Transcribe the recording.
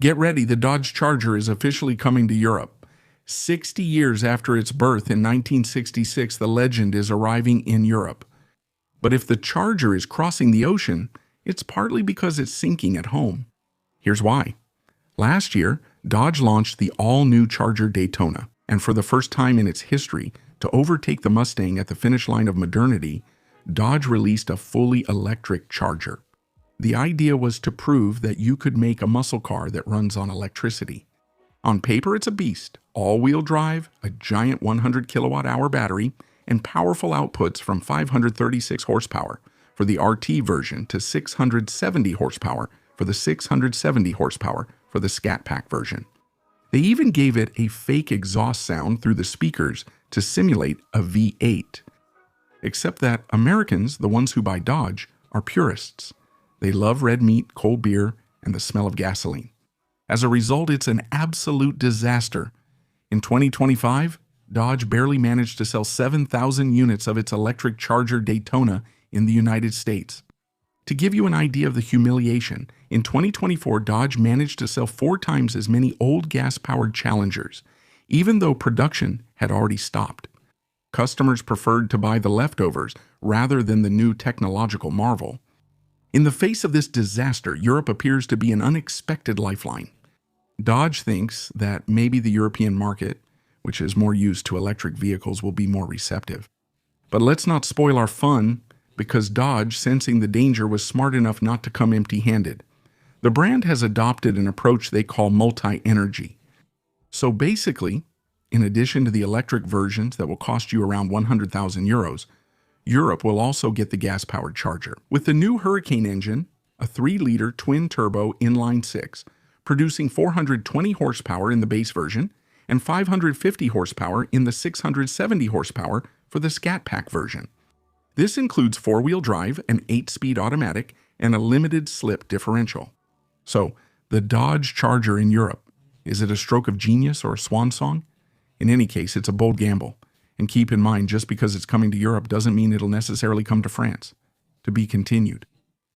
Get ready, the Dodge Charger is officially coming to Europe. 60 years after its birth in 1966, the legend is arriving in Europe. But if the Charger is crossing the ocean, it's partly because it's sinking at home. Here's why. Last year, Dodge launched the all-new Charger Daytona, and for the first time in its history, to overtake the Mustang at the finish line of modernity, Dodge released a fully electric Charger. The idea was to prove that you could make a muscle car that runs on electricity. On paper, it's a beast. All-wheel drive, a giant 100 kilowatt-hour battery, and powerful outputs from 536 horsepower for the RT version to 670 horsepower for the 670 horsepower for the Scat Pack version. They even gave it a fake exhaust sound through the speakers to simulate a V8. Except that Americans, the ones who buy Dodge, are purists. They love red meat, cold beer, and the smell of gasoline. As a result, it's an absolute disaster. In 2025, Dodge barely managed to sell 7,000 units of its electric Charger Daytona in the United States. To give you an idea of the humiliation, in 2024, Dodge managed to sell 4 times as many old gas-powered Challengers, even though production had already stopped. Customers preferred to buy the leftovers rather than the new technological marvel. In the face of this disaster, Europe appears to be an unexpected lifeline. Dodge thinks that maybe the European market, which is more used to electric vehicles, will be more receptive. But let's not spoil our fun, because Dodge, sensing the danger, was smart enough not to come empty-handed. The brand has adopted an approach they call multi-energy. So basically, in addition to the electric versions that will cost you around 100,000 euros, Europe will also get the gas-powered Charger. With the new Hurricane engine, a 3-liter twin-turbo inline-6, producing 420 horsepower in the base version and 550 horsepower in the 670 horsepower for the Scat Pack version. This includes 4-wheel drive, an 8-speed automatic, and a limited slip differential. So, the Dodge Charger in Europe, is it a stroke of genius or a swan song? In any case, it's a bold gamble. And keep in mind, just because it's coming to Europe doesn't mean it'll necessarily come to France. To be continued.